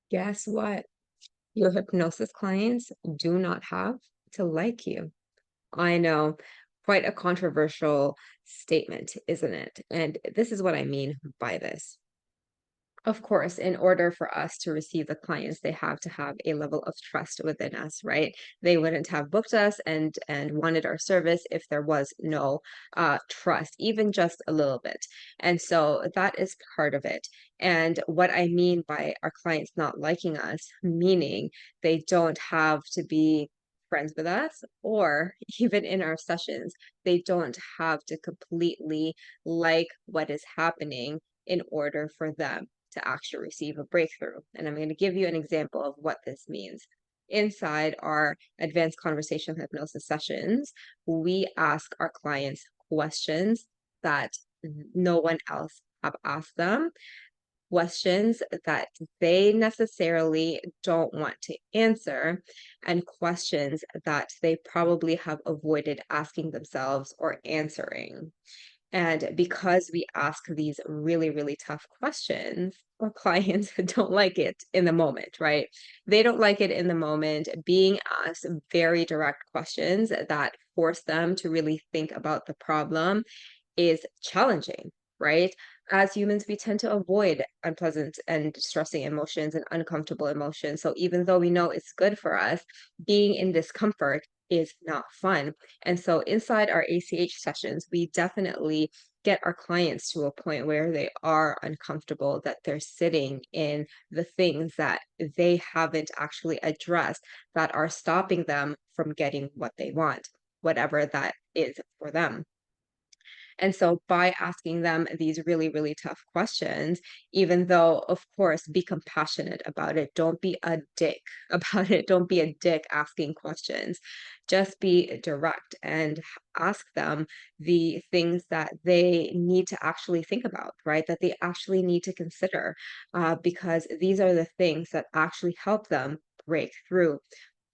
Guess what? Your hypnosis clients do not have to like you. I know, quite a controversial statement, isn't it? And this is what I mean by this. Of course, in order for us to receive the clients, they have to have a level of trust within us, right? They wouldn't have booked us and wanted our service if there was no trust, even just a little bit. And so that is part of it. And what I mean by our clients not liking us, meaning they don't have to be friends with us, or even in our sessions, they don't have to completely like what is happening in order for them to actually receive a breakthrough. And I'm going to give you an example of what this means. Inside our advanced conversational hypnosis sessions, we ask our clients questions that no one else have asked them, questions that they necessarily don't want to answer, and questions that they probably have avoided asking themselves or answering. And because we ask these really, really tough questions, our clients don't like it in the moment, right? They don't like it in the moment. Being asked very direct questions that force them to really think about the problem is challenging, right? As humans, we tend to avoid unpleasant and distressing emotions and uncomfortable emotions. So even though we know it's good for us, being in discomfort is not fun. And so inside our ACH sessions, we definitely get our clients to a point where they are uncomfortable, that they're sitting in the things that they haven't actually addressed that are stopping them from getting what they want, whatever that is for them. And so by asking them these really, really tough questions, even though, of course, be compassionate about it, don't be a dick about it. Don't be a dick asking questions. Just be direct and ask them the things that they need to actually think about, right? That they actually need to consider, because these are the things that actually help them break through.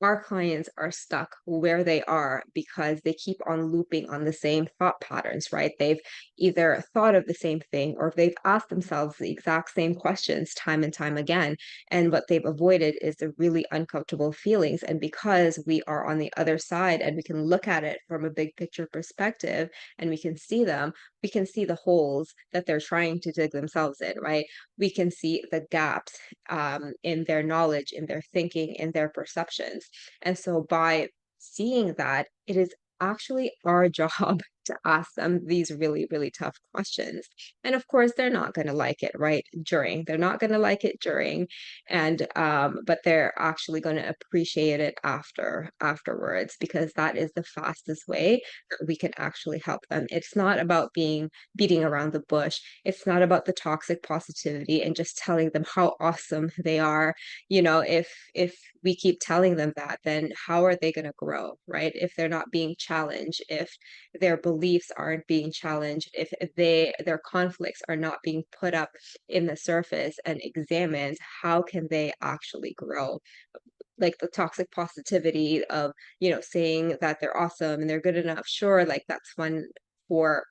Our clients are stuck where they are because they keep on looping on the same thought patterns, right? They've either thought of the same thing or they've asked themselves the exact same questions time and time again. And what they've avoided is the really uncomfortable feelings. And because we are on the other side and we can look at it from a big picture perspective and we can see them, we can see the holes that they're trying to dig themselves in, right? We can see the gaps in their knowledge, in their thinking, in their perceptions. And so by seeing that, it is actually our job to ask them these really, really tough questions. And of course, they're not going to like it right during. They're not going to like it during, and but they're actually going to appreciate it afterwards, because that is the fastest way that we can actually help them. It's not about being beating around the bush. It's not about the toxic positivity and just telling them how awesome they are. If we keep telling them that, then how are they going to grow, right? If they're not being challenged, if their beliefs aren't being challenged, if their conflicts are not being put up in the surface and examined, how can they actually grow? Like the toxic positivity of, saying that they're awesome and they're good enough. Sure, like that's fun for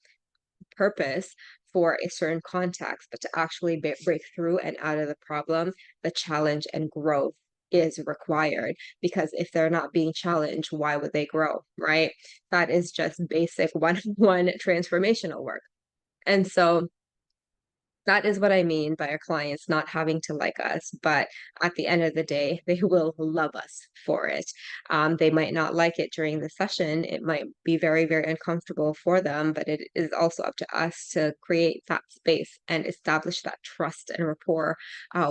purpose, for a certain context, but to actually break through and out of the problem, the challenge and growth is required, because if they're not being challenged, why would they grow, right? That is just basic one-on-one transformational work. And so that is what I mean by our clients not having to like us, but at the end of the day, they will love us for it. They might not like it during the session. It might be very, very uncomfortable for them, but it is also up to us to create that space and establish that trust and rapport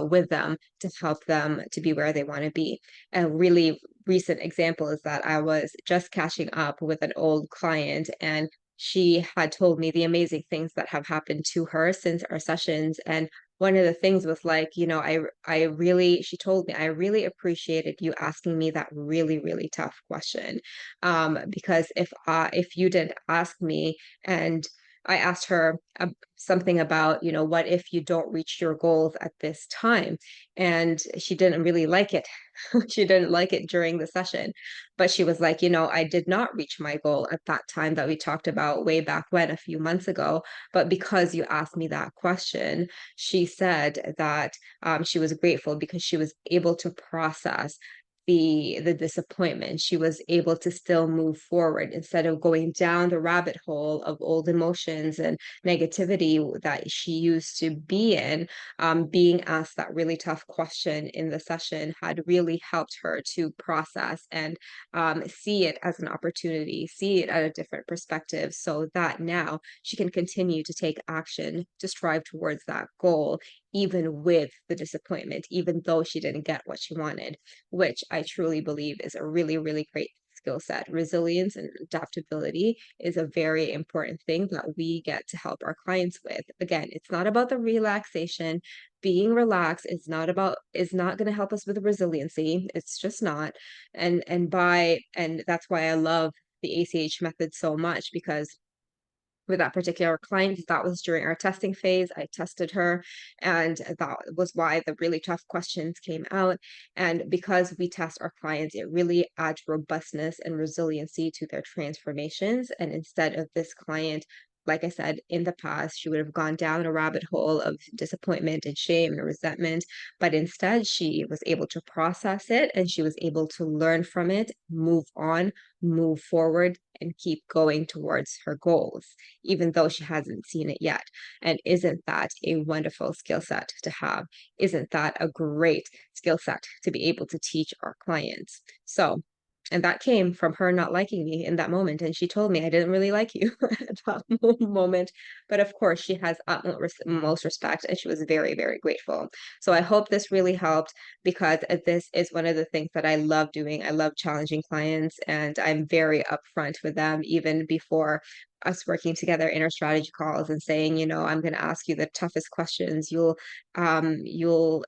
with them to help them to be where they want to be. A really recent example is that I was just catching up with an old client, and she had told me the amazing things that have happened to her since our sessions. And one of the things was like, I really, she told me, I really appreciated you asking me that really, really tough question. Because if you didn't ask me and I asked her something about, what if you don't reach your goals at this time? And she didn't really like it. She didn't like it during the session, but she was like, I did not reach my goal at that time that we talked about way back when, a few months ago. But because you asked me that question, she said that she was grateful because she was able to process the disappointment. She was able to still move forward instead of going down the rabbit hole of old emotions and negativity that she used to be in. Being asked that really tough question in the session had really helped her to process and see it as an opportunity, see it at a different perspective, so that now she can continue to take action to strive towards that goal, even with the disappointment, even though she didn't get what she wanted, which I truly believe is a really, really great skill set. Resilience and adaptability is a very important thing that we get to help our clients with. Again, it's not about the relaxation. Being relaxed is not going to help us with resiliency. It's just not. And that's why I love the ACH method so much, because with that particular client, that was during our testing phase. I tested her, and that was why the really tough questions came out. And because we test our clients, it really adds robustness and resiliency to their transformations. And instead of this client, like I said, in the past, she would have gone down a rabbit hole of disappointment and shame and resentment. But instead, she was able to process it, and she was able to learn from it, move on, move forward, and keep going towards her goals, even though she hasn't seen it yet. And isn't that a wonderful skill set to have? Isn't that a great skill set to be able to teach our clients? So, and that came from her not liking me in that moment. And she told me, I didn't really like you at that moment. But of course, she has utmost respect, and she was very, very grateful. So I hope this really helped, because this is one of the things that I love doing. I love challenging clients, and I'm very upfront with them even before us working together in our strategy calls, and saying, I'm going to ask you the toughest questions you'll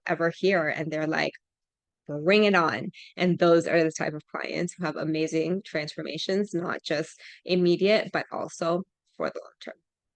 ever hear. And they're like, bring it on. And those are the type of clients who have amazing transformations, not just immediate, but also for the long term.